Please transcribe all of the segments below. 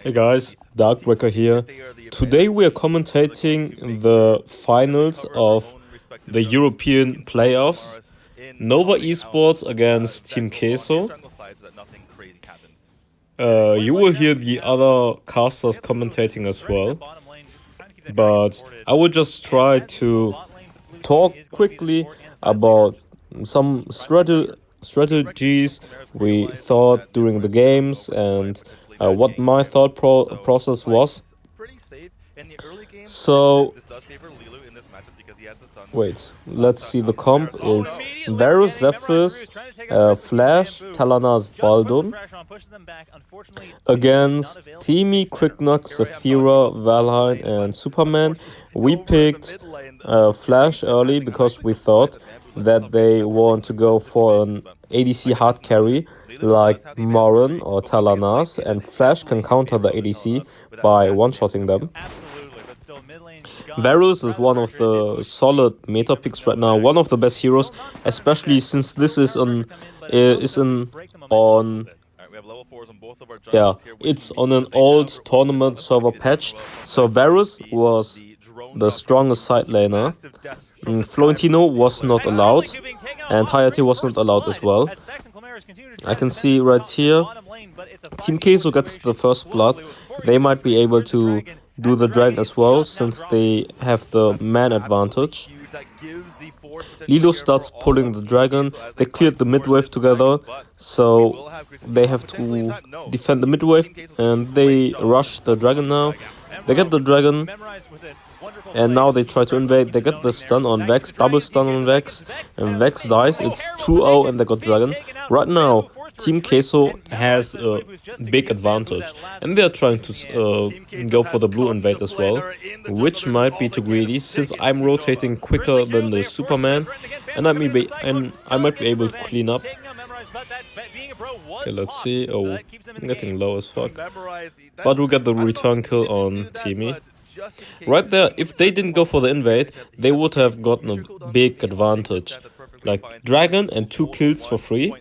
Hey guys, darkbreaker here. Today we are commentating the finals of the European playoffs. Nova Esports against Team Queso. You will hear the other casters commentating as well. But I will just try to talk quickly about some strategies we thought during the games and what my thought process was. So, wait, let's see the comp. It's Varus, Zephyrus, Flash, Talanas, Baldun against Teamy, Cricknox, Zafira, Valheim, and Superman. We picked Flash early because we thought that they want to go for an ADC hard carry like Morin or Talanas, and Flash can counter the ADC by one-shotting them. Varus is one of the solid meta picks right now, one of the best heroes, especially since this is on it's on an old tournament server patch. So Varus was the strongest side laner. Florentino was not allowed, and Hayate was not allowed as well. I can see right here, Team Queso gets the first blood. They might be able to do the dragon as well, since they have the man advantage. Lilo starts pulling the dragon. They cleared the mid wave together, so they have to defend the mid wave, and they rush the dragon now. They get the dragon, and now they try to invade. They get the stun on Vex, double stun on Vex, and Vex dies. It's 2-0 and they got dragon. Right now, Team Queso has a big advantage, and they are trying to go for the blue invade as well, which might be too greedy since I'm rotating quicker than the Superman, and I might be able to clean up. Okay, let's see. Oh, I'm getting low as fuck. But we'll get the return kill on Teamy. Right there, if they didn't go for the invade, they would have gotten a big advantage. Like dragon and 2 kills for free.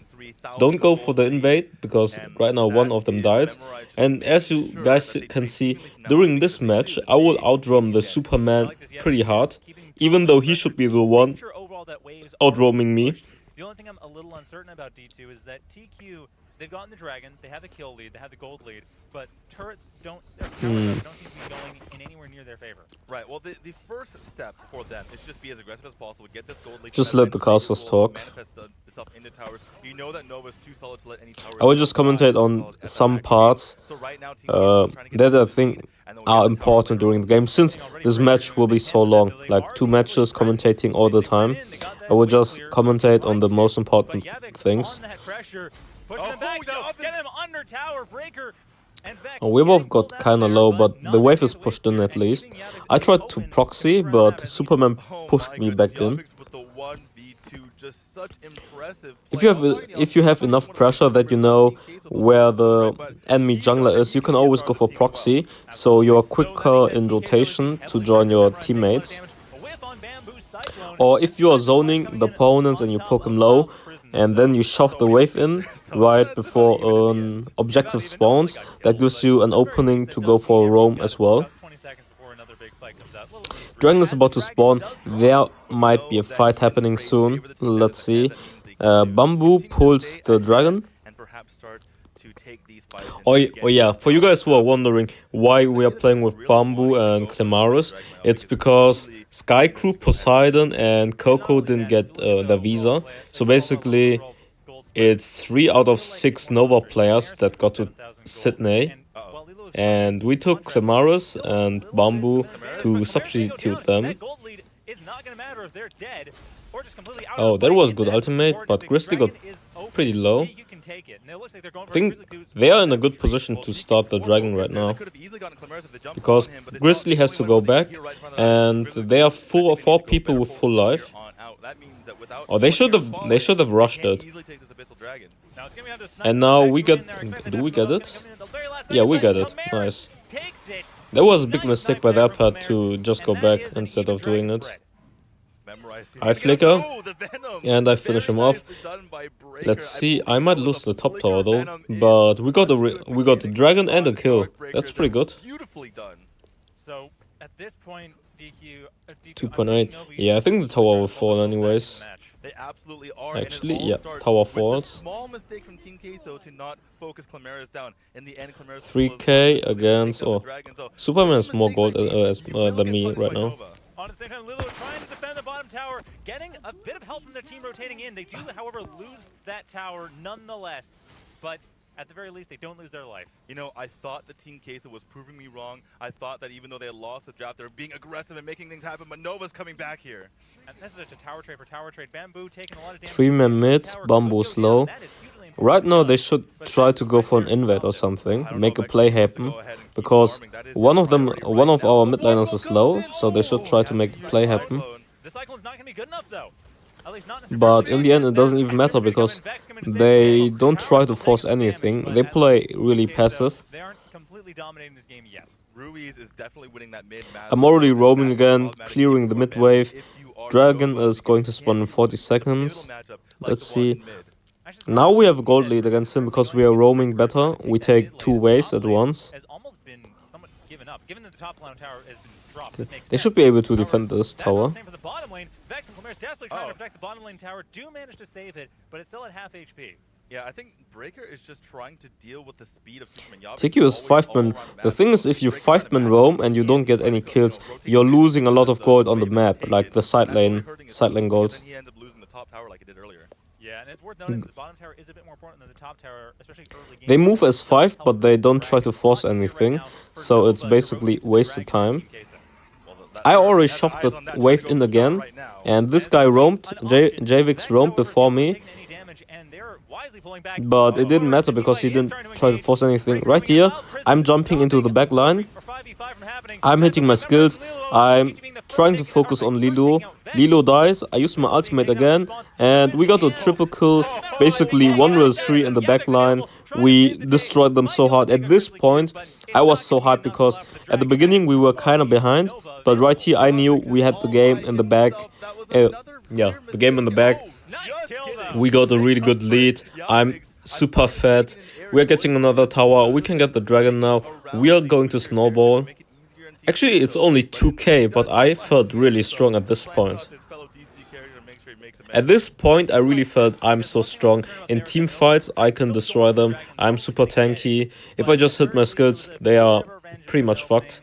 Don't go for the invade, because right now one of them died. And as you guys can see, during this match, I will outroam the Superman pretty hard, even though he should be the one outroaming me. The only thing I'm a little uncertain about D2 is that TQ, they've gotten the dragon, they have the kill lead, they have the gold lead, but turrets don't seem to be going in anywhere near their favor. Right, well, the first step for them is just be as aggressive as possible, get this gold lead. Just let the casters talk. Into towers. You know that Nova's too solid to let any towers. I will just commentate on some parts that I think are important during the game, since this match will be so long, like 2 matches commentating all the time. I will just commentate on the most important things. Oh, we both got kinda low, but the wave is pushed in at least. I tried to proxy, but Superman pushed me back in. If you have enough pressure that you know where the enemy jungler is, you can always go for proxy, so you're quicker in rotation to join your teammates. Or if you are zoning the opponents and you poke him low, and then you shove the wave in right before an objective spawns, that gives you an opening to go for a roam as well. Dragon is about to spawn. There might be a fight happening soon. Let's see. Bamboo pulls the dragon. Oh yeah, for you guys who are wondering why we are playing with Bamboo and Clemaris, it's because Sky Crew, Poseidon, and Coco didn't get the visa. So basically, it's 3 out of 6 Nova players that got to Sydney. And we took Clemaris and Bamboo to substitute them. Oh, that was good ultimate, but Grizzly got pretty low. I think they are in a good position to start the dragon right now, because Grizzly has to go back, and they are 4 people with full life. Oh, they should have rushed it. And now we get... Do we get it? Yeah, we get it. Nice. That was a big mistake by their part to just go back instead of doing it. I flicker, and I finish him off. Let's see, I might lose the top tower though, but we got the dragon and a kill. That's pretty good. Beautifully done. So at this point, DQ 2.8. Yeah, I think the tower will fall anyways. They absolutely are. Actually, yeah, tower falls. Small mistake from Team Queso to not focus Clemaris down. In the end, Clemaris 3k against. Oh, Superman has more gold than me right now. On the same time, Lilo trying to defend the bottom tower, getting a bit of help from their team rotating in. They do, however, lose that tower nonetheless. But at the very least, they don't lose their life. You know, I thought the Team Queso was proving me wrong. I thought that even though they had lost the draft, they were being aggressive and making things happen, but Nova's coming back here. And this is just a tower trade for tower trade. Bamboo taking a lot of damage. 3-man mid, Bamboo slow. Right now they should try to go for an invade or something, make a play happen, because one of our mid laners is low, so they should try to make a play happen. The cyclone's not going to be good enough though. But in the end it doesn't even matter because they don't try to force anything, they play really passive. They aren't completely dominating this game yet. Ruiz is definitely winning that mid match. I'm already roaming again, clearing the mid wave. Dragon is going to spawn in 40 seconds. Let's see. Now we have a gold lead against him because we are roaming better. We take 2 waves at once. They should be able to defend this tower. Desperately trying to protect the bottom lane tower, do manage to save it, but it's still at half HP. Yeah, I think Breaker is just trying to deal with the speed of Superman. TQ is 5-man. The thing is, if you 5-man roam and you don't get any kills, you're losing a lot of gold on the map, like the side lane gold. He ends up losing the top tower like he did earlier. Yeah, and it's worth noting that the bottom tower is a bit more important than the top tower, especially early game. They move as 5, but they don't try to force anything, so it's basically wasted time. I already shoved the wave in again, and this guy roamed, Javix roamed before me, but it didn't matter because he didn't try to force anything. Right here, I'm jumping into the back line, I'm hitting my skills, I'm trying to focus on Lilo. Lilo dies, I use my ultimate again, and we got a triple kill, basically 1 vs 3 in the back line. We destroyed them so hard. At this point, I was so hyped because at the beginning we were kind of behind, but right here I knew we had the game in the bag. Yeah, the game in the bag. We got a really good lead. I'm super fat. We're getting another tower. We can get the dragon now. We are going to snowball. Actually, it's only 2k, but I felt really strong at this point. At this point, I really felt I'm so strong. In team fights, I can destroy them. I'm super tanky. If I just hit my skills, they are pretty much fucked.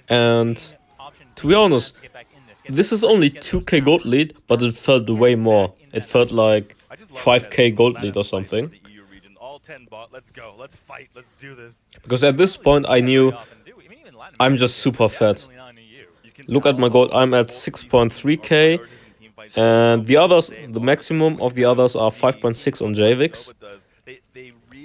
And to be honest, this is only 2k gold lead, but it felt way more. It felt like 5k gold lead or something. Because at this point I knew I'm just super fat. Look at my gold, I'm at 6.3k, and the others, the maximum of the others are 5.6 on Javix.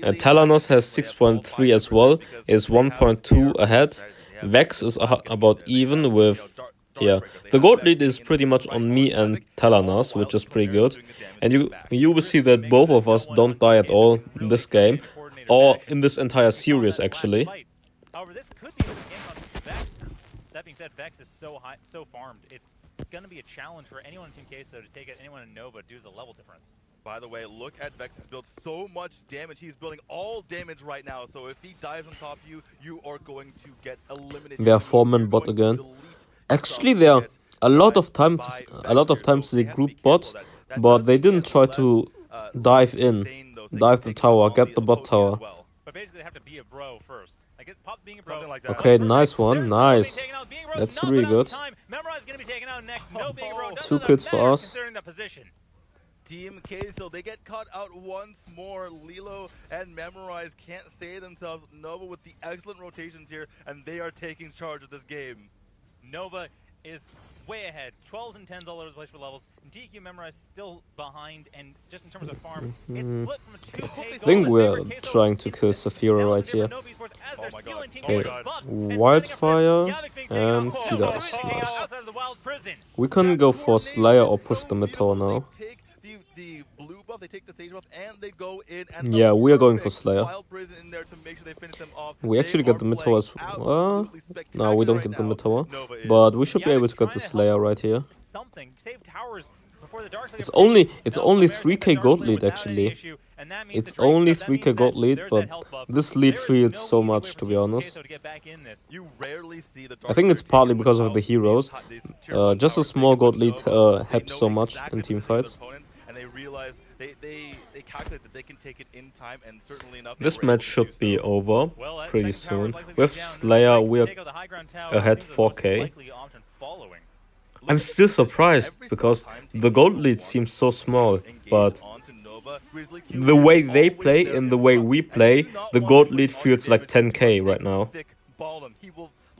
And Talanos has 6.3 as well, is 1.2 ahead. Vex is about even with, yeah, the gold lead is pretty much on me and Talanos, which is pretty good. And you will see that both of us don't die at all in this game, or in this entire series actually. This could be a game on Vex. That being said, Vex is so high, so farmed. It's going to be a challenge for anyone in Team Queso to take it, anyone in Nova due to the level difference. By the way, look at Vex's build. So much damage. He's building all damage right now. So if he dives on top of you, you are going to get eliminated. We are 4-man bot again. Actually, there are a lot of times they group bot, but they didn't try to dive the tower, get the bot tower. But basically, they have to be a bro first. Okay, nice one, nice. That's really good. 2 kills for us. Team Queso, they get caught out once more. Lilo and Memorize can't save themselves. Nova with the excellent rotations here, and they are taking charge of this game. Nova is way ahead. 12s and 10s all over the place for levels. And DQ Memorize still behind, and just in terms of farm, it's flipped from a 2K. I think we're trying to kill Saphira right here. Okay, Wildfire, and he dies. Nice. We can go for Slayer or push the mid tower now. The blue buff buff, they take the Sage buff, and they go in. And yeah, we are going for Slayer. Wild Prison in there to make sure they finish them off. We actually get the mid tower as well. No, we don't get the mid tower. But we should be able to get the Slayer right here. Save towers before the Dark It's only 3k gold lead actually. It's only 3k gold lead, but this lead feels so much, to be honest. I think it's partly because of the heroes. Just a small gold lead helps so much in team fights. And they realize they calculate that they can take it in time, and certainly enough. This match should be over pretty soon. With Slayer, we're ahead 4k. I'm still surprised because the gold lead seems so small, but the way they play and the way we play, the gold lead feels like 10k right now.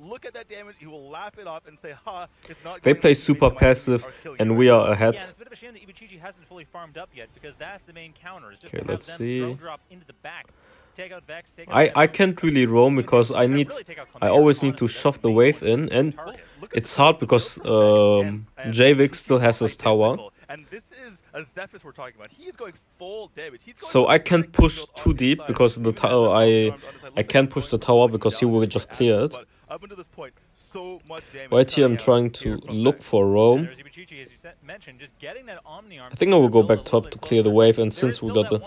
Look at that damage, he will laugh it off and say, ha, it's not. They play super passive and we are ahead. Yeah, it's a bit of a shame that Ibuchichi hasn't fully farmed up yet, because that's the main counter. It's just Okay, let's see. drop into the back. Take out Vex, take out I can't really roam because I always need to shove the wave in, and it's hard because Javik still has his tower. And this is a Zephyrus we're talking about. He's going full damage. So I can't push too deep because the tower I can't push the tower because he will just clear it. Up until this point, so much damage. Right here I'm trying to look for roam. I think I will go back top to clear the wave, and since we got the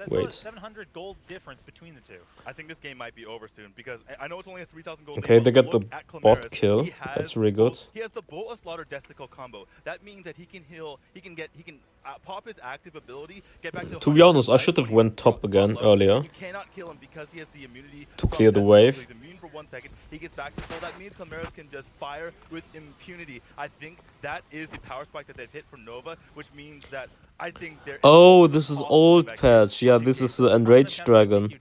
wait. 700 gold difference between the two. I think this game might be over soon because I know it's only a 3,000 gold. Okay, they get the bot kill. That's really good. He has the Boa Slaughter Desticle combo. That means that he can heal. He can pop his active ability. Get back to be honest, I should have went top again earlier. You cannot kill him because he has the immunity to clear the wave. He's immune for 1 second. He gets back to full. That means Calmeros can just fire with impunity. I think that is the power spike that they've hit for Nova, which means that I think they're. Oh, this is old patch. Yeah, this is the Enraged Dragon.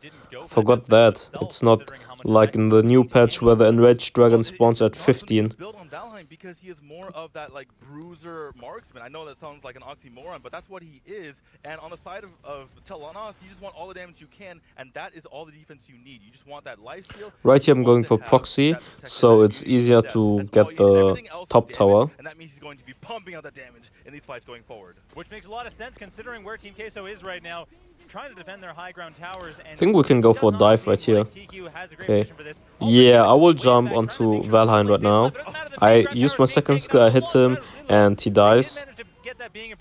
Forgot that. It's not like in the new patch where the Enraged Dragon spawns at 15. Build on Valheim because he is more of that like bruiser marksman. I know that sounds like an oxymoron, but that's what he is. And on the side of Telenos, you just want all the damage you can, and that is all the defense you need. You just want that life steal. Right here I'm going for proxy, so it's easier to get the top tower. And that means he's going to be pumping out that damage in these fights going forward. Which makes a lot of sense considering where Team Queso is right now, trying to defend their high ground towers. And I think we can go for a dive right here. Okay. Yeah, I will jump onto Valheim right now. I use my second skill, I hit him, and he dies. Okay,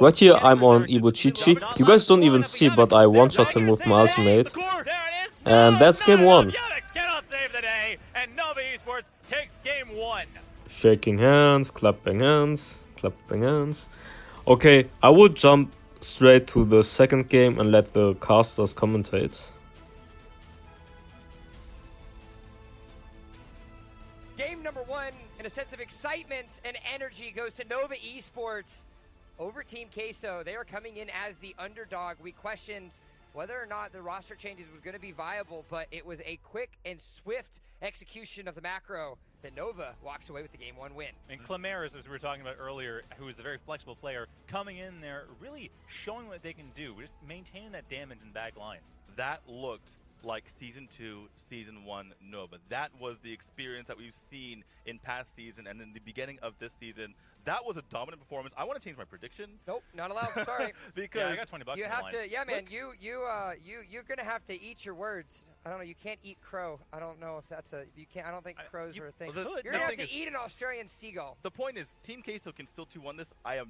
right here I'm on Ibuchichi. You guys don't even see, but I one-shot him with my ultimate. And that's game 1. Shaking hands, clapping hands, clapping hands. Okay, I will jump straight to the second game and let the casters commentate. Game number 1, and a sense of excitement and energy goes to Nova Esports over Team Queso. They are coming in as the underdog. We questioned whether or not the roster changes was going to be viable, but it was a quick and swift execution of the macro that Nova walks away with the Game 1 win. And Clameras, as we were talking about earlier, who is a very flexible player, coming in there, really showing what they can do, just maintaining that damage in back lines. That looked like Season 2, Season 1 Nova. That was the experience that we've seen in past season and in the beginning of this season. That was a dominant performance. I want to change my prediction. Nope, not allowed. Sorry. Because yeah, I got $20 you on have the line. to. Yeah, man. You're gonna have to eat your words. I don't know. You can't eat crow. I don't know if that's a. You can't. I don't think crows are a thing. You're gonna have to eat an Australian seagull. The point is, Team Queso can still 2-1 this. I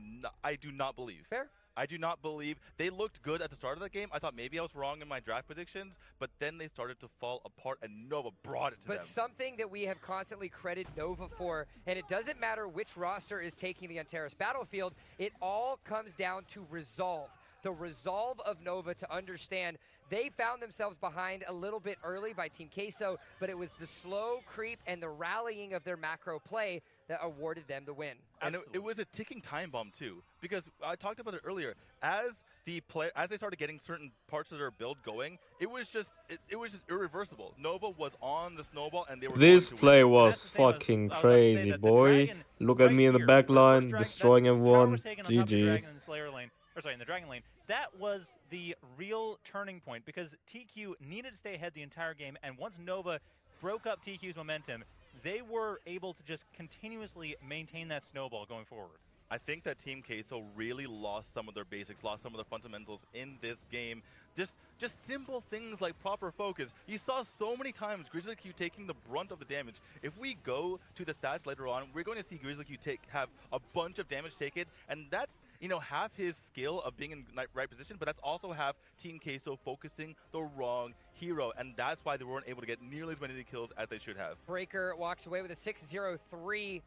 do not believe. Fair. I do not believe. They looked good at the start of the game. I thought maybe I was wrong in my draft predictions, but then they started to fall apart, and Nova brought it to them. But something that we have constantly credited Nova for, and it doesn't matter which roster is taking the Antares battlefield, it all comes down to resolve. The resolve of Nova to understand they found themselves behind a little bit early by Team Queso, but it was the slow creep and the rallying of their macro play that awarded them the win. And it was a ticking time bomb too, because I talked about it earlier. As they started getting certain parts of their build going, it was just irreversible. Nova was on the snowball, and they were. This play was fucking crazy, boy. Look at me in the back line, destroying everyone. GG. In the Dragon lane, that was the real turning point because TQ needed to stay ahead the entire game, and once Nova broke up TQ's momentum, they were able to just continuously maintain that snowball going forward. I think that Team Queso really lost some of their basics, lost some of the fundamentals in this game. Just simple things like proper focus. You saw so many times Grizzly Q taking the brunt of the damage. If we go to the stats later on, we're going to see Grizzly Q have a bunch of damage taken, and that's, you know, half his skill of being in right position, but that's also half Team Queso focusing the wrong hero, and that's why they weren't able to get nearly as many kills as they should have. Breaker walks away with a 6-0-3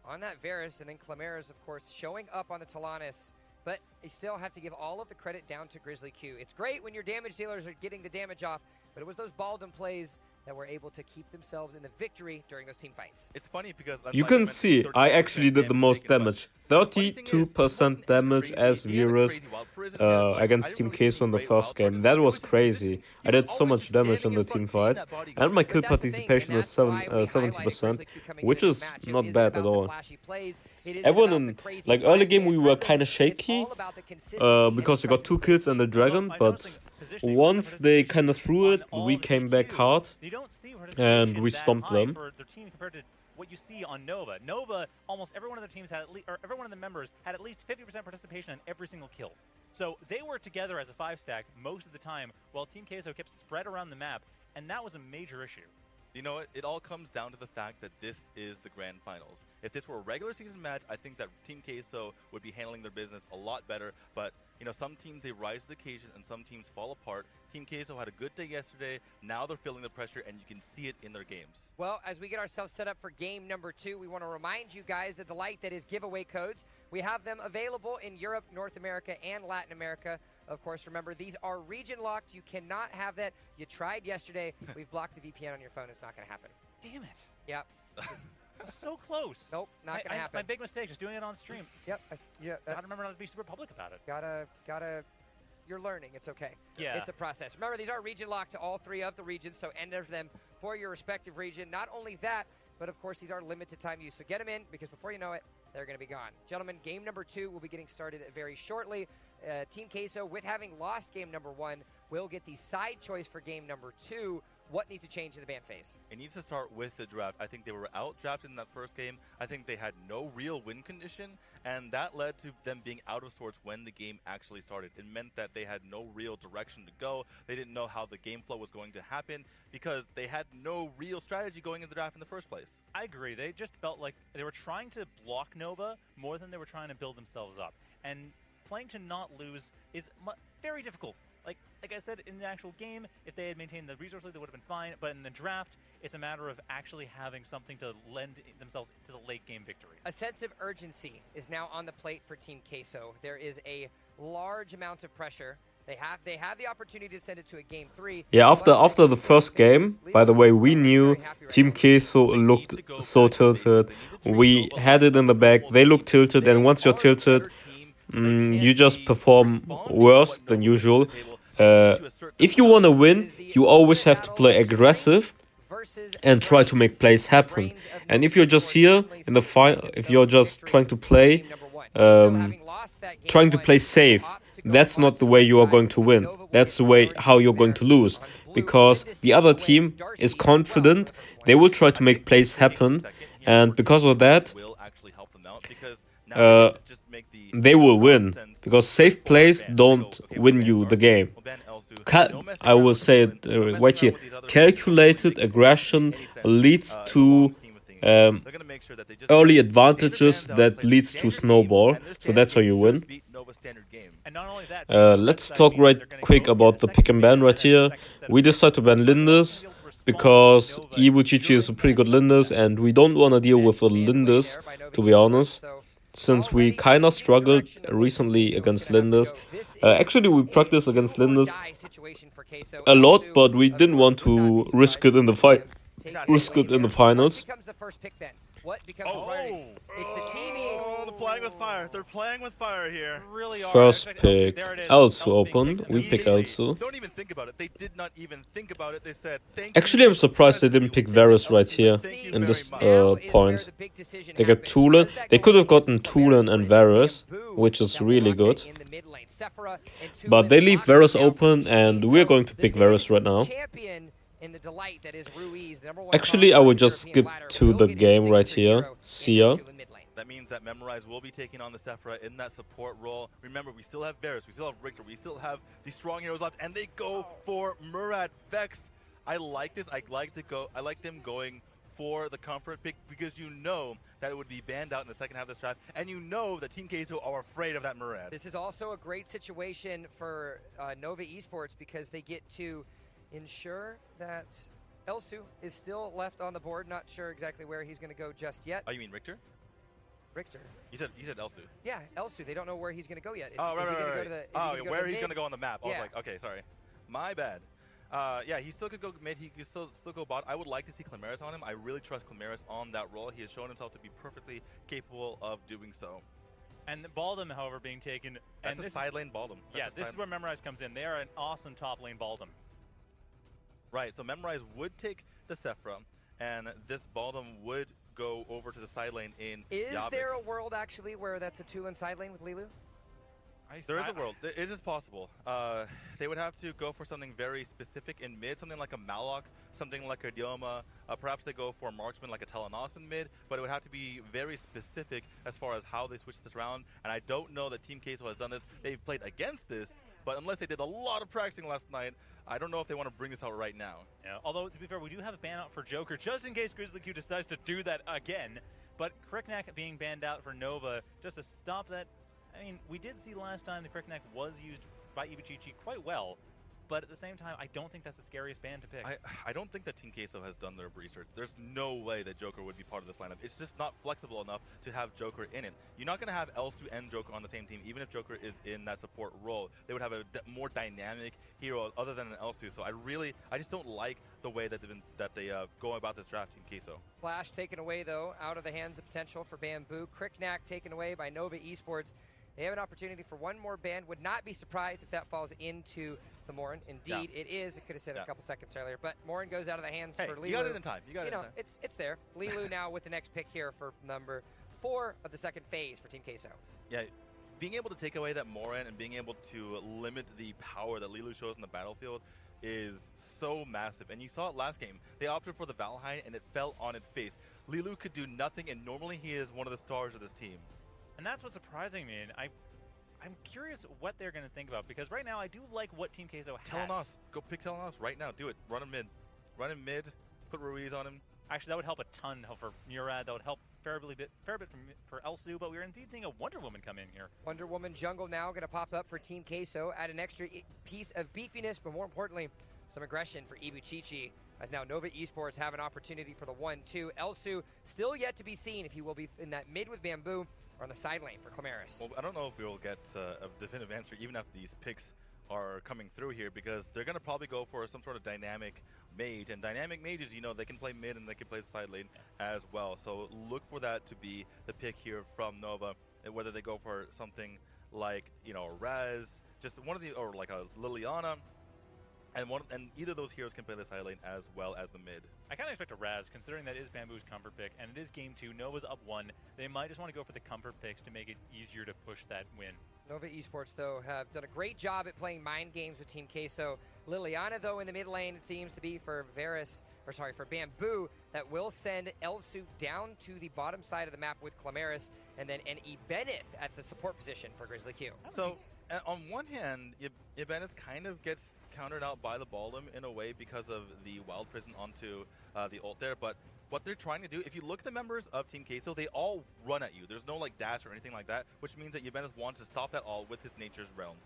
on that Varus, and then Clemaris, of course, showing up on the Talanis. But you still have to give all of the credit down to Grizzly Q. It's great when your damage dealers are getting the damage off, but it was those Baldwin plays that were able to keep themselves in the victory during those team fights. It's funny because you can see I actually did the most damage. 32% damage as Virus against Team Queso in the first game. That was crazy. I did so much damage in the team fights, and my kill participation was 70%, which is not bad at all. Everyone in like early game we were kind of shaky because they got 2 kills and the dragon, but once they kind of threw it, we came back hard and we stomped them. What you see on Nova. Nova, almost every one of the teams had at least, or every one of the members had at least 50% participation in every single kill. So they were together as a 5-stack most of the time, while Team Queso kept spread around the map, and that was a major issue. You know what? It all comes down to the fact that this is the grand finals. If this were a regular season match, I think that Team Queso would be handling their business a lot better. But, you know, some teams, they rise to the occasion and some teams fall apart. Team Queso had a good day yesterday. Now they're feeling the pressure, and you can see it in their games. Well, as we get ourselves set up for game number 2, we want to remind you guys the delight that is giveaway codes. We have them available in Europe, North America, and Latin America. Of course, remember, these are region locked. You cannot have that. You tried yesterday. We've blocked the VPN on your phone. It's not going to happen. Damn it. Yep. So close. Nope, not going to happen. My big mistake, just doing it on stream. Yep. Gotta remember not to be super public about it. Gotta. You're learning. It's okay. Yeah. It's a process. Remember, these are region locked to all 3 of the regions, so enter them for your respective region. Not only that, but of course, these are limited time use. So get them in, because before you know it, they're going to be gone. Gentlemen, game number 2 will be getting started very shortly. Team Queso, with having lost game number 1, will get the side choice for game number 2. What needs to change in the ban phase? It needs to start with the draft. I think they were out-drafted in that first game. I think they had no real win condition, and that led to them being out of sorts when the game actually started. It meant that they had no real direction to go. They didn't know how the game flow was going to happen because they had no real strategy going into the draft in the first place. I agree. They just felt like they were trying to block Nova more than they were trying to build themselves up. And playing to not lose is very difficult. Like I said, in the actual game, if they had maintained the resource lead, they would have been fine. But in the draft, it's a matter of actually having something to lend themselves to the late game victory. A sense of urgency is now on the plate for Team Queso. There is a large amount of pressure. They have the opportunity to send it to a game 3. Yeah, after the first game, by the way, we knew Team Queso looked so tilted. We had it in the back. They looked tilted, and once you're tilted, you just perform worse than usual. If you want to win, you always have to play aggressive and try to make plays happen. And if you're just here in the final, if you're just trying to play safe, that's not the way you are going to win. That's the way how you're going to lose, because the other team is confident. They will try to make plays happen, and because of that, they will win, because safe plays don't win you the game. I will say it right here. Calculated aggression leads to early advantages that leads to snowball. So that's how you win. Let's talk right quick about the pick and ban right here. We decided to ban Lindis because Evil Chichi is a pretty good Lindis, and we don't want to deal with a Lindis, to be honest, since we kind of struggled recently against Lindis. Actually, we practiced against Lindis a lot, but we didn't want to risk it in the fight. Risk it in the finals. It's the teaming. Oh, they're playing with fire. They're playing with fire here. Really are. First pick, Elsu open. We pick Elsu. Don't even think about it. They did not even think about it. They said, thank Actually, I'm surprised they didn't pick Varus right here in this point. They got Tulen. They could have gotten Tulen and Varus, which is really good. But they leave Varus open, and we're going to pick Varus right now. Actually, I will just skip to the game right here. See ya. That means that Memorize will be taking on the Sephira in that support role. Remember, we still have Varus, we still have Richter, we still have the strong heroes left, and they go for Murad Vex. I like this. I like them going for the comfort pick because you know that it would be banned out in the second half of this draft, and you know that Team Queso are afraid of that Murad. This is also a great situation for Nova Esports because they get to ensure that Elsu is still left on the board. Not sure exactly where he's going to go just yet. Oh, you mean Richter? Richter. You said Elsu. Yeah, Elsu. They don't know where he's going to go yet. Is, oh, right, is he right, gonna right. Go to the, where he's going to go on the map. I was Yeah. like, okay, sorry. My bad. Yeah, he still could go mid. He could still go bot. I would like to see Climaris on him. I really trust Climaris on that role. He has shown himself to be perfectly capable of doing so. And Baldum, however, being taken. That's and a side lane Baldum. Yeah, this is where Memorize comes in. They are an awesome top lane Baldum. Right, so Memorize would take the Sephira, and this Baldum would go over to the side lane in Is Yavix. there a world, actually, where that's a two-lane side lane with Lilu? There is a world. It is possible. They would have to go for something very specific in mid, something like a Malok, something like a Dioma. Perhaps they go for a marksman like a Telenos in mid, but it would have to be very specific as far as how they switch this round. And I don't know that Team Queso has done this. They've played against this, but unless they did a lot of practicing last night, I don't know if they want to bring this out right now. Yeah, although, to be fair, we do have a ban out for Joker, just in case Grizzly Q decides to do that again. But Kriknak being banned out for Nova, just to stop that. I mean, we did see last time the Kriknak was used by Ibuchichi quite well, but at the same time, I don't think that's the scariest ban to pick. I don't think that Team Queso has done their research. There's no way that Joker would be part of this lineup. It's just not flexible enough to have Joker in it. You're not going to have Elsu and Joker on the same team, even if Joker is in that support role. They would have a more dynamic hero other than an Elsu. So I just don't like the way that they go about this draft, Team Queso. Flash taken away, though, out of the hands of potential for Bamboo. Kriknak taken away by Nova Esports. They have an opportunity for one more ban. Would not be surprised if that falls into the Morin. Indeed, it is. It could have said it a couple seconds earlier, but Morin goes out of the hands for Lilu. You got it in time. You got it in time. It's there. Lilu now with the next pick here for number 4 of the second phase for Team Queso. Yeah, being able to take away that Morin and being able to limit the power that Lilu shows in the battlefield is so massive. And you saw it last game. They opted for the Valheim, and it fell on its face. Lilu could do nothing, and normally he is one of the stars of this team. And that's what's surprising me, and I'm curious what they're going to think about, because right now I do like what Team Queso has. Telenos. Go pick Telenos right now. Do it. Run him mid. Run him mid. Put Ruiz on him. Actually, that would help a ton for Murad. That would help fair bit for Elsu, but we're indeed seeing a Wonder Woman come in here. Wonder Woman jungle now going to pop up for Team Queso. Add an extra piece of beefiness, but more importantly, some aggression for Ibuchichi, as now Nova Esports have an opportunity for the 1-2. Elsu still yet to be seen if he will be in that mid with Bamboo or on the side lane for Climaris. Well, I don't know if we will get a definitive answer even after these picks are coming through here, because they're going to probably go for some sort of dynamic mage. And dynamic mages, you know, they can play mid and they can play the side lane as well. So look for that to be the pick here from Nova, whether they go for something like, you know, Raz, just one of the, or like a Liliana. And either of those heroes can play the side lane as well as the mid. I kind of expect a Raz, considering that is Bamboo's comfort pick, and it is game 2. Nova's up 1. They might just want to go for the comfort picks to make it easier to push that win. Nova Esports, though, have done a great job at playing mind games with Team Queso. Liliana, though, in the mid lane, it seems to be for for Bamboo, that will send Elsu down to the bottom side of the map with Climaris, and then an Ibenith at the support position for Grizzly Q. So, on one hand, Ibenith kind of gets countered out by the Baldum in a way because of the Wild Prison onto the ult there, but what they're trying to do, if you look at the members of Team Queso, they all run at you. There's no like dash or anything like that, which means that Ibenith wants to stop that all with his Nature's Realm.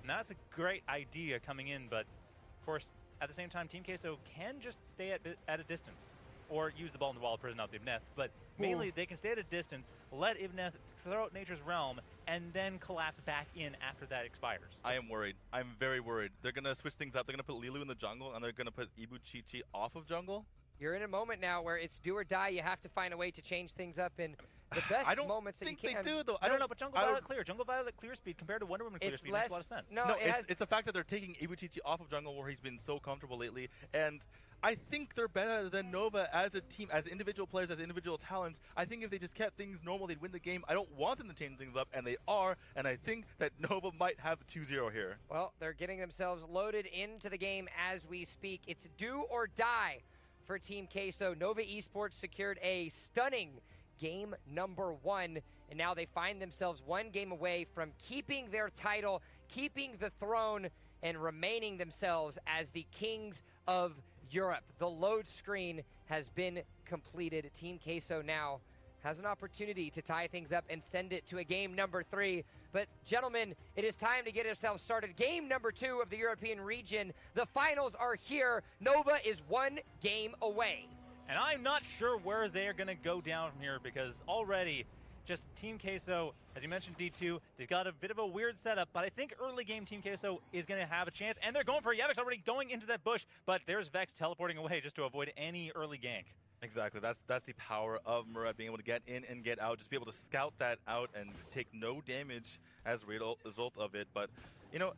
And that's a great idea coming in, but of course, at the same time, Team Queso can just stay at a distance, or use the ball in the Wild Prison out the Ibneth, but mainly they can stay at a distance, let Ibneth throw out Nature's Realm, and then collapse back in after that expires. I am worried. I'm very worried. They're going to switch things up. They're going to put Lilu in the jungle, and they're going to put Ibuchichi off of jungle. You're in a moment now where it's do or die. You have to find a way to change things up in the best moments that you can. I don't think they do, though. I don't know, but Jungle Violet clear. Jungle Violet clear speed compared to Wonder Woman clear speed makes a lot of sense. No, it's the fact that they're taking Ibuchichi off of jungle where he's been so comfortable lately, and I think they're better than Nova as a team, as individual players, as individual talents. I think if they just kept things normal, they'd win the game. I don't want them to change things up, and they are, and I think that Nova might have the 2-0 here. Well, they're getting themselves loaded into the game as we speak. It's do or die for Team Queso. Nova Esports secured a stunning game number 1, and now they find themselves 1 game away from keeping their title, keeping the throne, and remaining themselves as the kings of Europe. The load screen has been completed. Team Queso now has an opportunity to tie things up and send it to a game number 3. But gentlemen, it is time to get ourselves started. Game number 2 of the European region. The finals are here. Nova is 1 game away. And I'm not sure where they're going to go down from here, because already just Team Queso, as you mentioned, D2, they've got a bit of a weird setup, but I think early game Team Queso is going to have a chance, and they're going for Yavix already going into that bush, but there's Vex teleporting away just to avoid any early gank. Exactly. That's the power of Murat, being able to get in and get out, just be able to scout that out and take no damage as a result of it. But, you know,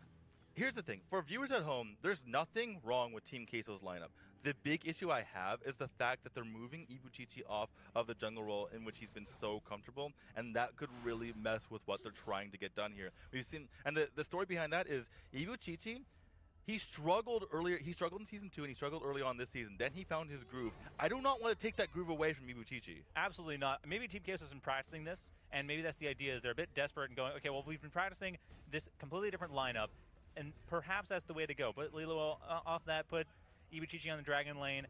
here's the thing. For viewers at home, there's nothing wrong with Team Queso's lineup. The big issue I have is the fact that they're moving Ibuchichi off of the jungle role in which he's been so comfortable, and that could really mess with what they're trying to get done here. We've seen, and the story behind that is Ibuchichi, he struggled earlier. He struggled in Season 2, and he struggled early on this season. Then he found his groove. I do not want to take that groove away from Ibuchichi. Absolutely not. Maybe Team Queso's been practicing this, and maybe that's the idea, is they're a bit desperate and going, okay, well, we've been practicing this completely different lineup, and perhaps that's the way to go. Put Lilo off that, put Ibuchichi on the Dragon lane.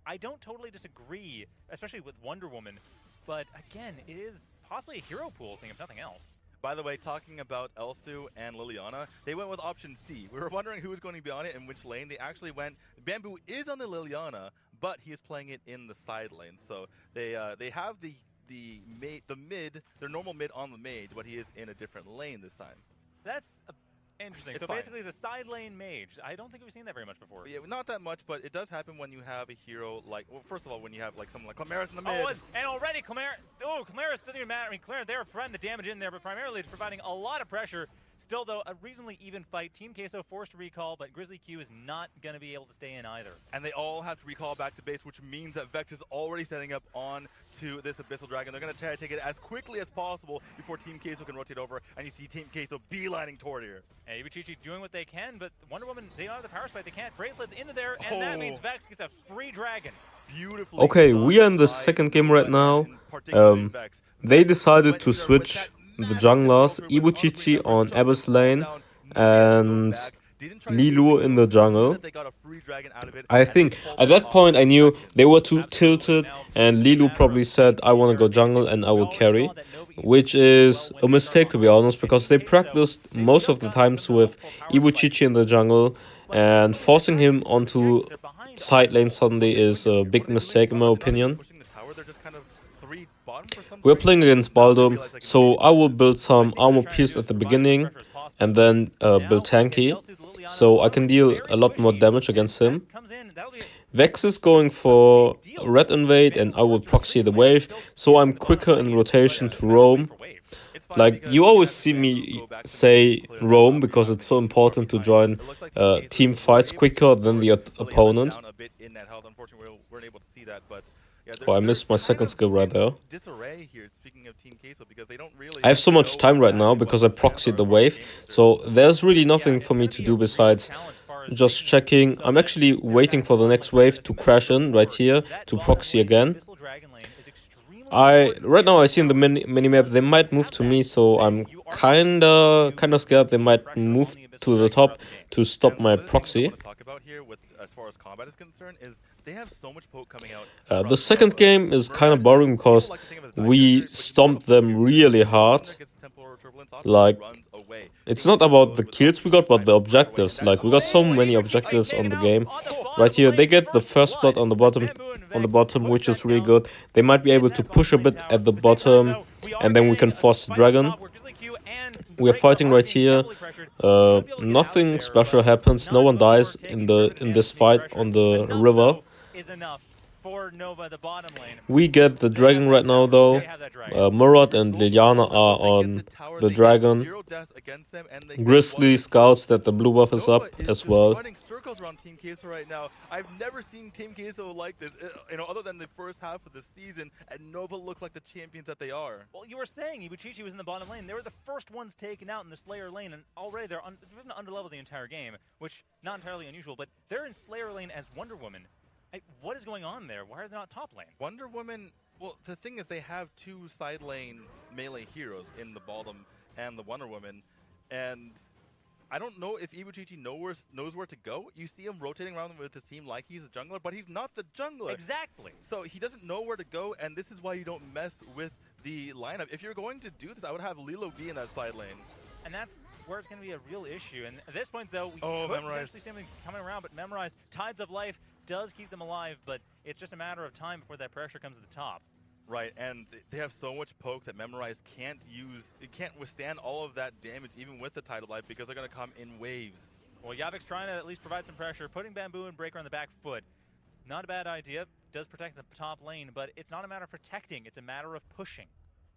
I don't totally disagree, especially with Wonder Woman, but again, it is possibly a hero pool thing, if nothing else. By the way, talking about Elsu and Liliana, they went with option C. We were wondering who was going to be on it and which lane. They actually went, Bamboo is on the Liliana, but he is playing it in the side lane. So they have the mid, their normal mid on the mage, but he is in a different lane this time. That's interesting. So basically the side lane mage. I don't think we've seen that very much before. Yeah, not that much, but it does happen when you have a hero like, well, first of all, when you have like someone like Clemaris in the mid. Oh, and already Clemaris doesn't even matter. I mean, they're providing the damage in there, but primarily it's providing a lot of pressure. Still, though, a reasonably even fight. Team Queso forced to recall, but Grizzly Q is not going to be able to stay in either. And they all have to recall back to base, which means that Vex is already setting up on to this Abyssal Dragon. They're going to try to take it as quickly as possible before Team Queso can rotate over, and you see Team Queso beelining toward here. Hey, Ibuchichi doing what they can, but Wonder Woman, they don't have the power spike. They can't. Bracelets into there, and that means Vex gets a free dragon. Beautifully. Okay, we are in the second game right now. They decided to switch the junglers, Ibuchichi on Abyss lane and Lilu in the jungle. I think at that point I knew they were too tilted, and Lilu probably said, I want to go jungle and I will carry, which is a mistake, to be honest, because they practiced most of the times with Ibuchichi in the jungle, and forcing him onto side lane suddenly is a big mistake in my opinion. We're playing against Baldur, so I will build some armor pierce at the beginning and then build tanky, so I can deal a lot more damage against him. Vex is going for red invade and I will proxy the wave, so I'm quicker in rotation to roam. Like, you always see me say roam because it's so important to join team fights quicker than the opponent. Oh, I missed my second skill right there. I have so much time right now because I proxied the wave, so there's really nothing for me to do besides just checking. I'm actually waiting for the next wave to crash in right here to proxy again. Right now I see in the minimap they might move to me, so I'm kinda scared they might move to the top to stop my proxy. As far as combat is concerned, is they have so much poke coming out. The second game is kind of boring because we stomped them really hard. Like, it's not about the kills we got, but the objectives. Like, we got so many objectives on the game. Right here, they get the first blood on the bottom, which is really good. They might be able to push a bit at the bottom, and then we can force the dragon. We are fighting right here. Nothing special happens. No one dies in this fight on the river. We get the dragon right now, though. Murat and Liliana are on the dragon. Grizzly scouts that the blue buff is up as well. Around Team Queso right now. I've never seen Team Queso like this, other than the first half of the season, and Nova look like the champions that they are. Well, you were saying Ibuchichi was in the bottom lane. They were the first ones taken out in the Slayer lane, and already they're been underleveled the entire game, which not entirely unusual, but they're in Slayer lane as Wonder Woman. What is going on there? Why are they not top lane? Wonder Woman, Well, the thing is, they have two side lane melee heroes in the Bottom and the Wonder Woman, and I don't know if Ibuchichi knows where to go. You see him rotating around with his team like he's a jungler, but he's not the jungler. Exactly. So he doesn't know where to go, and this is why you don't mess with the lineup. If you're going to do this, I would have Lilo be in that side lane. And that's where it's going to be a real issue. And at this point, though, we Oh, could Memorized. potentially see something coming around, but Memorized, Tides of Life does keep them alive, but it's just a matter of time before that pressure comes to the top. Right, and they have so much poke that Memorized can't use. It can't withstand all of that damage, even with the Tidal Life, because they're going to come in waves. Well, Yavik's trying to at least provide some pressure, putting Bamboo and Breaker on the back foot. Not a bad idea. Does protect the top lane, but it's not a matter of protecting. It's a matter of pushing.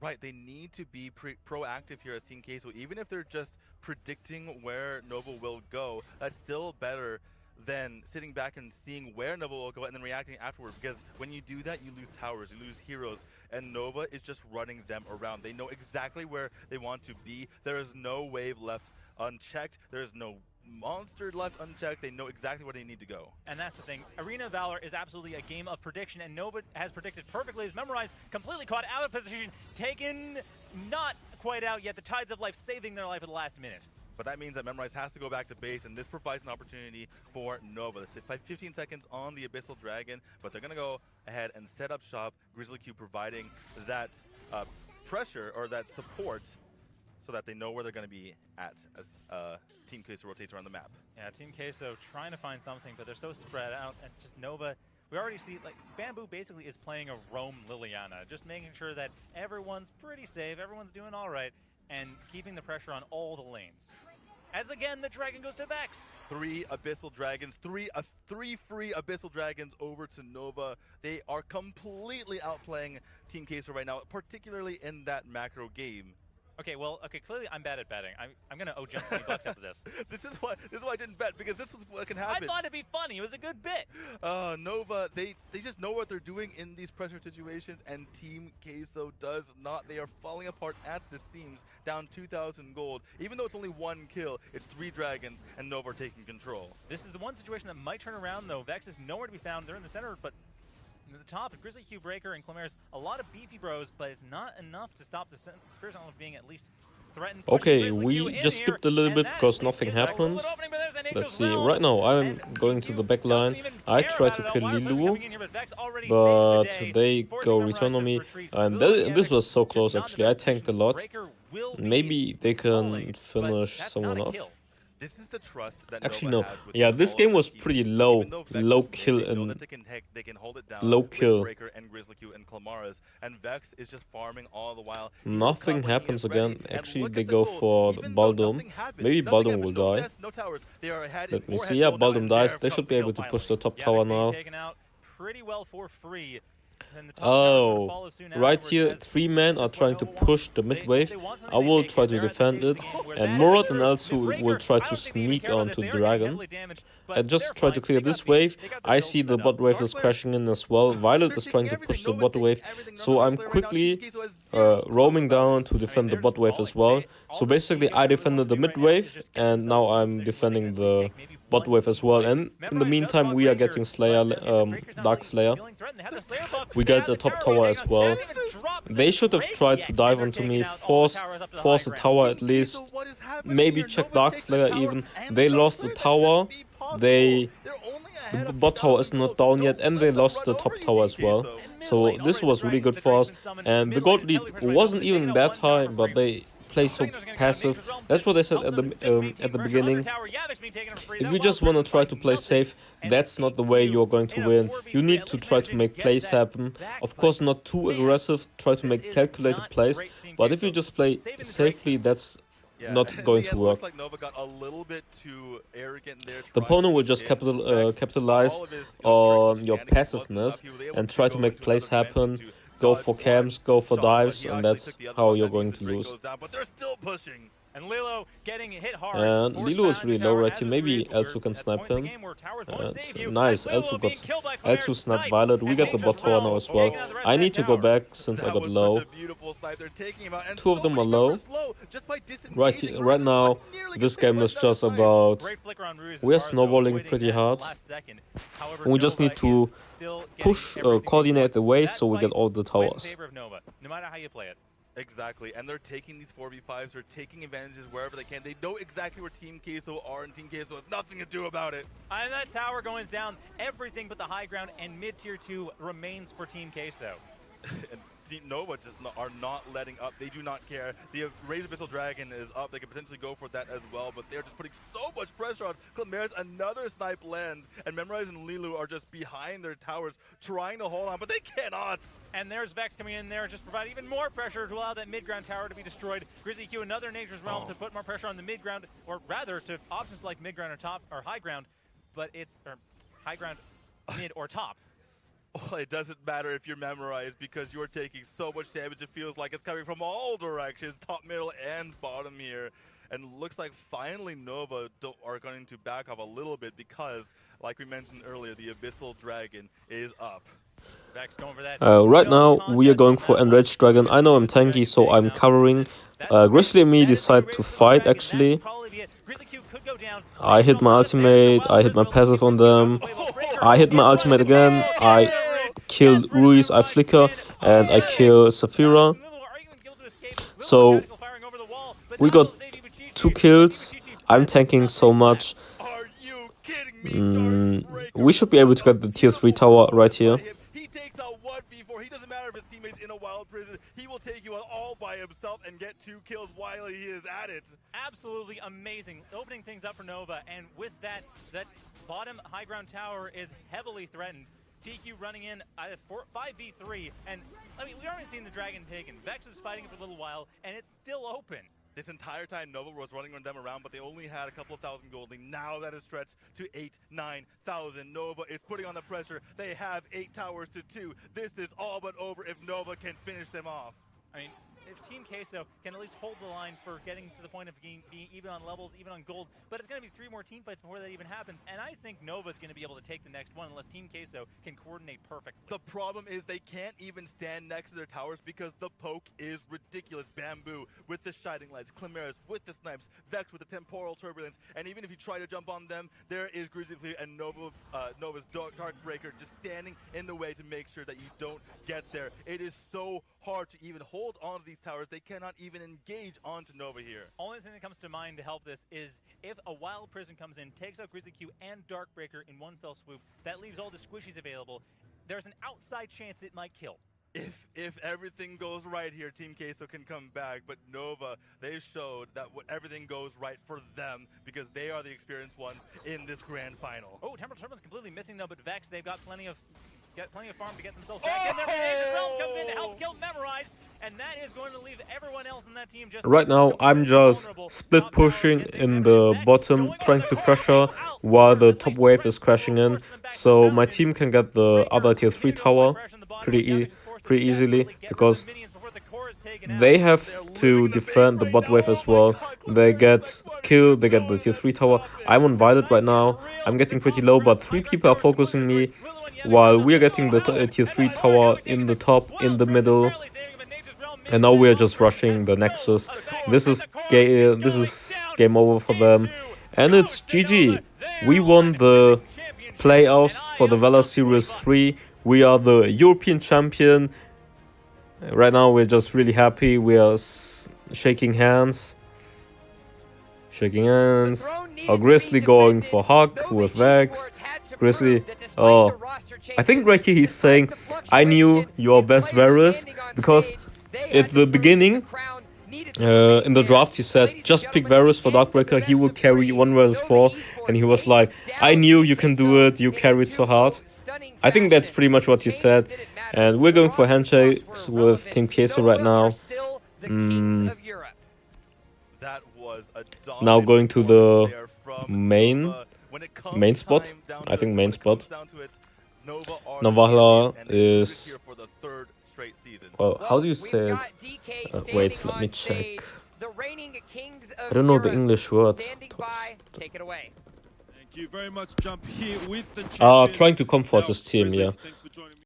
Right, they need to be proactive here as Team Queso. Even if they're just predicting where Nova will go, that's still better than sitting back and seeing where Nova will go and then reacting afterward. Because when you do that, you lose towers, you lose heroes, and Nova is just running them around. They know exactly where they want to be. There is no wave left unchecked. There is no monster left unchecked. They know exactly where they need to go. And that's the thing. Arena Valor is absolutely a game of prediction, and Nova has predicted perfectly. Is Memorized, completely caught out of position, taken not quite out yet. The Tides of Life saving their life at the last minute. But that means that Memorize has to go back to base, and this provides an opportunity for Nova. Let's say 15 seconds on the Abyssal Dragon, but they're going to go ahead and set up shop. Grizzly Q providing that pressure or that support so that they know where they're going to be at as Team Queso rotates around the map. Yeah, Team Queso trying to find something, but they're so spread out, and just Nova, we already see, like, Bamboo basically is playing a roam Liliana, just making sure that everyone's pretty safe, everyone's doing all right, and keeping the pressure on all the lanes. As again, the dragon goes to Vex. Three Abyssal Dragons, three free Abyssal Dragons over to Nova. They are completely outplaying Team Queso right now, particularly in that macro game. Okay, well, clearly I'm bad at betting. I'm going to owe Jen $20 after this. This is why I didn't bet, because this was what can happen. I thought it'd be funny. It was a good bit. Nova, they just know what they're doing in these pressure situations, and Team Queso does not. They are falling apart at the seams, down 2,000 gold. Even though it's only one kill, it's 3 dragons, and Nova are taking control. This is the one situation that might turn around, though. Vex is nowhere to be found. They're in the center, but at the top, Grizzly Q, Breaker, and Clemares, a lot of beefy bros, but it's not enough to stop the Spirit Sentinel from being at least threatened. Okay, we just skipped a little bit because nothing happened. Let's see, right now I'm going to the back line. I try to kill Lilu, but they go return on me, and this was so close actually. I tanked a lot. Maybe they can finish someone off. This is the trust that Actually, Nova no. has with Yeah, this all game of was the pretty teams. low. Even though Vex Low is kill they know and that they can hold it down low with kill. Breaker and Grizzly Q and Clamaras, and Vex is just farming all the while. He will Nothing come when he happens is ready, again. and Actually, look they at the go gold. for Even though Baldom. nothing happened, Maybe nothing Baldom happened, will no die. deaths, no towers. They are ahead Let me more see. head Yeah, gold now, Baldom and dies. they're They should be able to push the top Yeah, tower Vex being now. taken out pretty well for free. And the top tower's gonna follow soon Oh, right afterwards, here, as 3 men are this is trying what to Nova wants. push the mid They wave. want something, I they will take try it. to They're at the defend stage of it, the game where and that Murat is and the Elsu Breaker. will try I to don't think they even sneak care about onto this. the They are getting dragon. heavily damaged, but I they're just try to fine. clear They got this beat. wave. They got their I gold see the set up. bot wave is Darkslayer- crashing in as well. Violet They're is trying to taking push the everything. bot Nova's wave, taking everything. so None of I'm the Darkslayer right now. quickly Team Queso has zero roaming gold. down to defend the they're bot just wave as well. falling. All So the basically, Team I Queso really defended wants the to do mid right now is wave, just get and now themselves in I'm a position where they defending can the take maybe bot one wave as well. wave. And in the Memorized meantime, does we are spot getting Breaker, Slayer, but Breaker's not Dark really Slayer. feeling threatened. They have the Slayer buff. We They got have the top tower tower wave as taken out. well. They haven't even dropped They should have Drake tried yet, to and dive they're onto taking me, out all the force towers up to the force high the ground. tower Team at least. Queso, what is happening Maybe here? check Nova takes the Darkslayer tower, even. and They the lost the Darkslayer, that tower. shouldn't be possible. They They're only ahead The of bot tower is 2,000 not gold. down Don't yet, and let they them lost run the over top you, tower Team as well. Queso. And mid So lane, this already was the really dragon- good the for us, dragon's been summoned. and the Mid gold lane is lead heavily pressured right now, wasn't but they've even taken out that one tower high, for but free. they play so Dragon's gonna passive. come in, That's what I said help at them just maintain the pressure on beginning. the tower. Yavik's being taken for free. If That you wild just want to person's try to fighting play nothing. safe, And that's not the way AQ you're going to in a win. 4v3 You need at to least try managed to make get plays that happen. back, Of but course, not too man, aggressive. Try to this make is calculated not plays. great Team But if you Queso. just play Saving the safely, that's Yeah, not in going the to end, work. looks like Nova got a little bit too arrogant there. The opponent will just capitalize on your passiveness and try to make plays happen. Go for camps, go for dives, and that's how you're going to lose. But they're still pushing. And Lilo getting hit hard. And Forced Lilo is behind really the low tower right as here. it Maybe is. We're Elsu can at the snipe point in the him. game where towers won't save you. Nice, As Lilo Elsu being killed by Claire's Elsu snapped snipe. Violet. We And get the Nature's bot tower now Realm as well. taking out the rest I of need that to go tower. back since I That got was low. such a beautiful snipe they're taking him out, and Two of them so are many low. numbers low just by Right disengaging. right Ruse now, nearly this gets picked game by is that just snipe. about Great flicker on Ruse we are Bar, though, snowballing avoiding pretty that hard. last second. However, And we just Nova need to is still getting push, everything they coordinate want. the waves That so we get fight all the went in towers. favor of Nova, no matter how you play it. Exactly, and they're taking these 4v5s, they're taking advantages wherever they can. They know exactly where Team Queso are, and Team Queso has nothing to do about it. And that tower going down, everything but the high ground and mid-tier 2 remains for Team Queso. And Team Nova just are not letting up. They do not care. The Razor Abyssal Dragon is up. They could potentially go for that as well, but they're just putting so much pressure on Clemares. Another snipe lands, and Memorize and Lilu are just behind their towers trying to hold on, but they cannot. And there's Vex coming in there, just provide even more pressure to allow that mid-ground tower to be destroyed. Grizzly Q, another Nature's Realm to put more pressure on the mid-ground, or rather to options like mid-ground or top, or high ground, but it's, or high ground, mid, or top. Well, it doesn't matter if you're memorized because you're taking so much damage. It feels like it's coming from all directions, top, middle, and bottom here. And looks like finally Nova are going to back off a little bit because, like we mentioned earlier, the Abyssal Dragon is up. Vex going for that. Right now, we are going for Enraged Dragon. I know I'm tanky, so I'm covering. Grizzly and me decide to fight, actually. I hit my ultimate, I hit my passive on them. I hit my ultimate again, I kill Ruiz, I flicker, and I kill Saphira. So, we got 2 kills. I'm tanking so much. We should be able to get the tier 3 tower right here. He takes out 1v4. He doesn't matter if his teammate's in a wild prison. He will take you out all by himself and get 2 kills while he is at it. Absolutely amazing. Opening things up for Nova, and with that bottom high ground tower is heavily threatened. TQ running in 5v3, and I mean, we already seen the dragon taken. Vex was fighting it for a little while, and it's still open. This entire time, Nova was running them around, but they only had a couple of thousand golding. Now that is stretched to 8,000-9,000. Nova is putting on the pressure. They have 8 towers to 2. This is all but over if Nova can finish them off. I mean, if Team Queso can at least hold the line for getting to the point of being even on levels, even on gold, but it's going to be 3 more team fights before that even happens, and I think Nova's going to be able to take the next one unless Team Queso can coordinate perfectly. The problem is they can't even stand next to their towers because the poke is ridiculous. Bamboo with the Shining Lights, Clemares with the snipes, Vex with the Temporal Turbulence, and even if you try to jump on them, there is Grizzly and Nova's Darkbreaker just standing in the way to make sure that you don't get there. It is so hard to even hold on to these towers. They cannot even engage onto Nova here. Only thing that comes to mind to help this is if a wild prison comes in, takes out Grizzly Q and Darkbreaker in one fell swoop, that leaves all the squishies available. There's an outside chance it might kill. If everything goes right here, Team Queso can come back, but Nova, they showed that everything goes right for them because they are the experienced ones in this grand final. Oh, Temporal Turbulence completely missing though, but Vex, they've got plenty of farm to get themselves back in there. Nature's Realm comes in to help kill Memorize, and that is going to leave everyone else in that team just Right now, I'm just split pushing in the bottom, trying to pressure while the top wave is crashing in, so my team can get the other tier 3 tower pretty easily, because they have to defend the bot wave as well. They get killed, they get the tier 3 tower. I'm on Violet right now, I'm getting pretty low, but 3 people are focusing me, while we are getting the tier 3 tower in the top, in the middle, and now we are just rushing the Nexus. This is game over for them, and it's GG. We won the playoffs for the Valor Series 3. We are the European champion. Right now we're just really happy. We are shaking hands. Oh, Grizzly going for hug with Vex. Grizzly, oh, I think right here he's saying, I knew your best Varus, because at the beginning, in the draft he said, just pick Varus for Darkbreaker, he will carry 1 vs 4, and he was like, I knew you can do it, you carried so hard. I think that's pretty much what he said, and we're going for handshakes with Team Queso right now. Now going to the main spot. I think main spot. Valor is... Well, how do you say it? Wait, let me check. reigning kings of I don't know the Europe English word. standing by. Take it away. Thank you very much, Jump, here with the champions. Trying to comfort Now, his team, Grizzly, yeah. thanks for joining me.